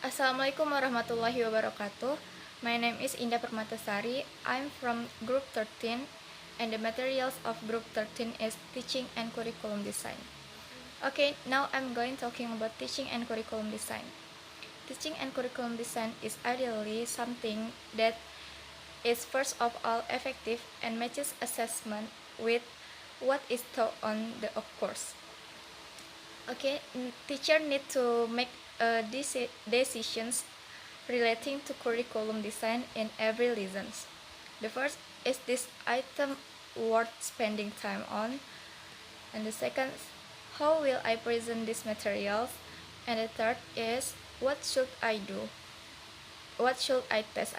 Assalamualaikum warahmatullahi wabarakatuh. My name is Indah Permatasari. I'm from Group 13 and the materials of Group 13 is Teaching and Curriculum Design. Okay, now I'm going talking about teaching and curriculum design. Teaching and curriculum design is ideally something that is first of all effective and matches assessment with what is taught on the course. Okay, teacher need to make decisions relating to curriculum design in every lesson. The first is this item worth spending time on, and the second, how will I present these materials, and the third is what should I do? What should I test?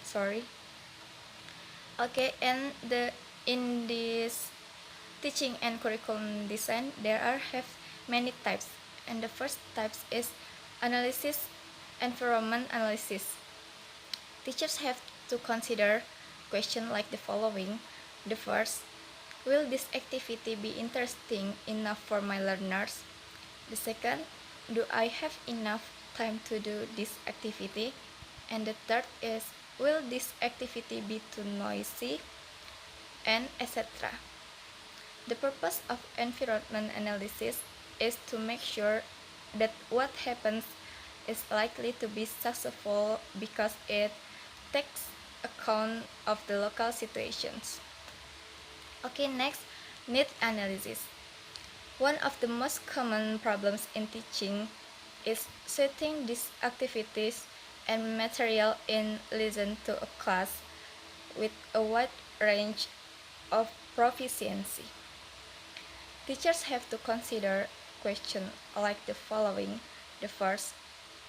Sorry. Okay, and in this teaching and curriculum design, there have many types, and the first type is analysis, environment analysis. Teachers have to consider questions like the following. The first, will this activity be interesting enough for my learners? The second, do I have enough time to do this activity? And the third is, will this activity be too noisy? And etc. The purpose of environment analysis is to make sure that what happens is likely to be successful because it takes account of the local situations. Okay, next, need analysis. One of the most common problems in teaching is setting these activities and material in lesson to a class with a wide range of proficiency. Teachers have to consider questions like the following. The first,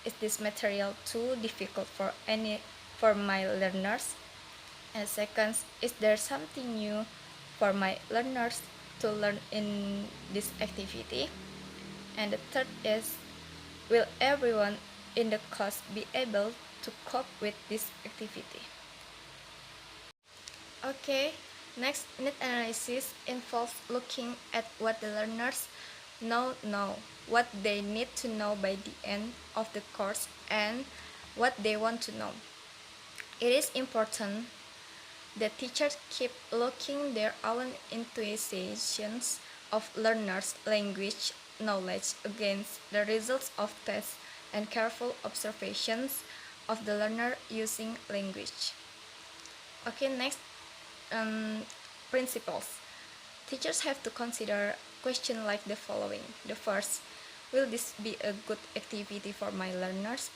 is this material too difficult for my learners? And second, is there something new for my learners to learn in this activity? And the third is, will everyone in the class be able to cope with this activity? Okay, next, need analysis involves looking at what the learners know, what they need to know by the end of the course, and what they want to know. It is important that teachers keep looking their own intuitions of learners' language knowledge against the results of tests and careful observations of the learner using language. Okay, next, principles. Teachers have to consider questions like the following. The first, will this be a good activity for my learners?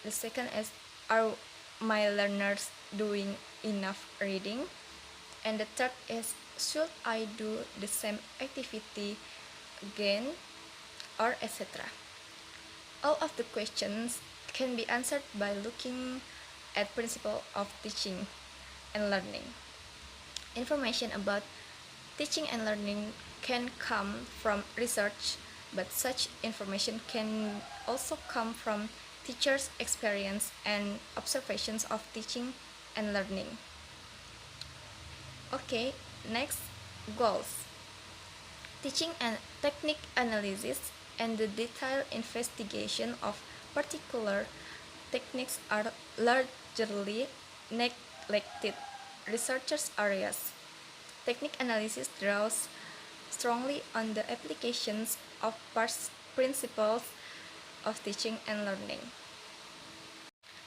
The second is, are my learners doing enough reading? And the third is, should I do the same activity again, or etc. All of the questions can be answered by looking at principle of teaching and learning. Information about teaching and learning can come from research, but such information can also come from teachers' experience and observations of teaching and learning. Okay, next, goals. Teaching and technique analysis and the detailed investigation of particular techniques are largely neglected research areas. Technique analysis draws strongly on the applications of principles of teaching and learning.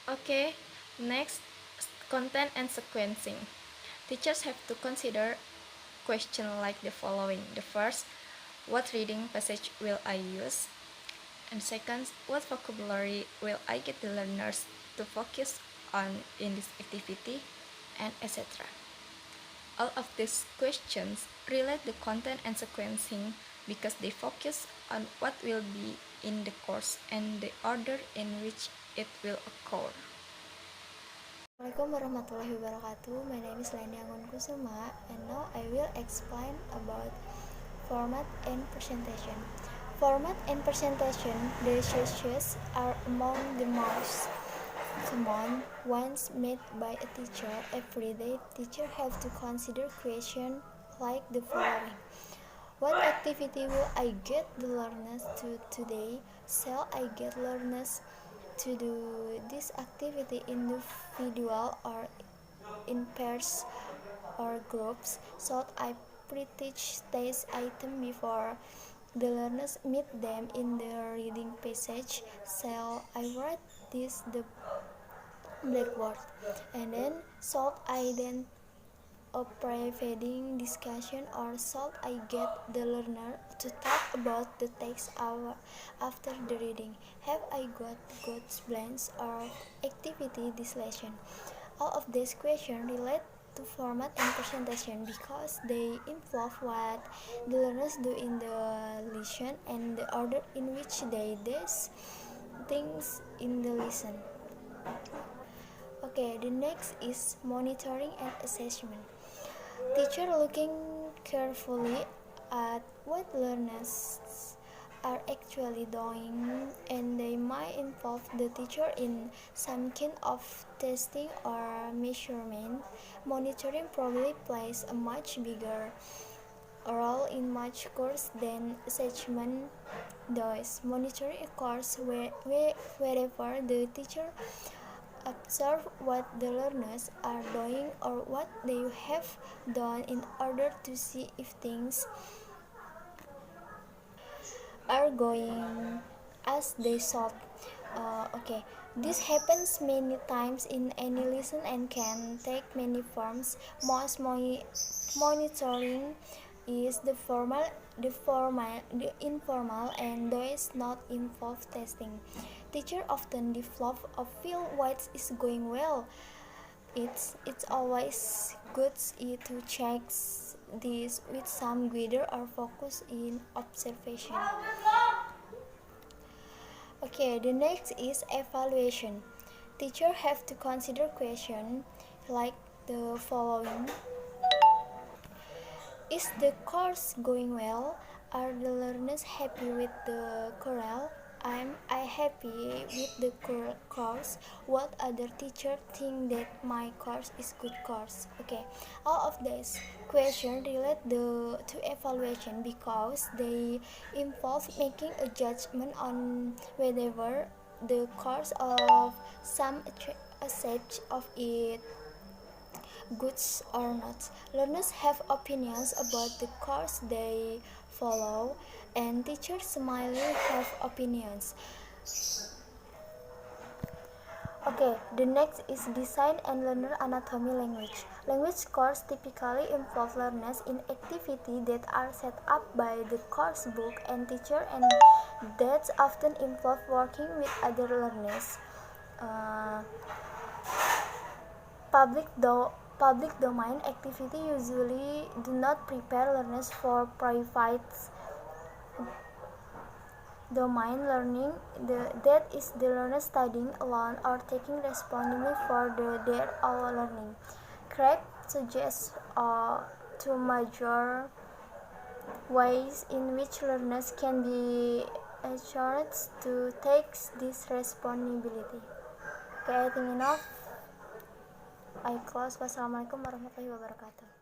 Okay, next, content and sequencing. Teachers have to consider questions like the following. The first, what reading passage will I use? And second, what vocabulary will I get the learners to focus on in this activity? And etc. All of these questions relate the content and sequencing because they focus on what will be in the course and the order in which it will occur. Assalamualaikum warahmatullahi wabarakatuh. My name is Leni Angun Kusuma, and now I will explain about format and presentation. Format and presentation, the issues are among the most common ones made by a teacher every day. Teachers have to consider questions like the following. What activity will I get the learners to today? Shall I get learners to do this activity individual or in pairs or groups. Should I pre-teach test items before the learners meet them in the reading passage? Shall I write this the blackboard? And then should I then a pre-reading discussion, or should I get the learner to talk about the text after the reading? Have I got good plans or activity this lesson? All of these questions relate to format and presentation because they involve what the learners do in the lesson and the order in which they do things in the lesson. Okay, the next is monitoring and assessment. Teacher looking carefully at what learners are actually doing, and they might involve the teacher in some kind of testing or measurement. Monitoring probably plays a much bigger role in much course than assessment does. Monitoring occurs wherever the teacher observe what the learners are doing or what they have done in order to see if things are going as they should. Okay, this happens many times in any lesson and can take many forms. Most monitoring is the informal, and does not involve testing. Teachers often develop a feel what is going well. It's always good to check this with some guide or focus in observation. Okay, the next is evaluation. Teachers have to consider questions like the following. Is the course going well? Are the learners happy with the chorale? Am I happy with the course? What other teacher think that my course is good course? Okay, all of these questions relate to evaluation because they involve making a judgment on whether the course of some aspect of it goods or not. Learners have opinions about the course they follow, and teachers similarly have opinions. Okay, the next is design and learner anatomy language. Language course typically involve learners in activities that are set up by the course book and teacher, and that often involve working with other learners. Public domain activity usually do not prepare learners for private domain learning, that is the learner studying alone or taking responsibility for their own learning. Craig suggests two major ways in which learners can be assured to take this responsibility. Okay, I think enough. I close. Wassalamualaikum warahmatullahi wabarakatuh.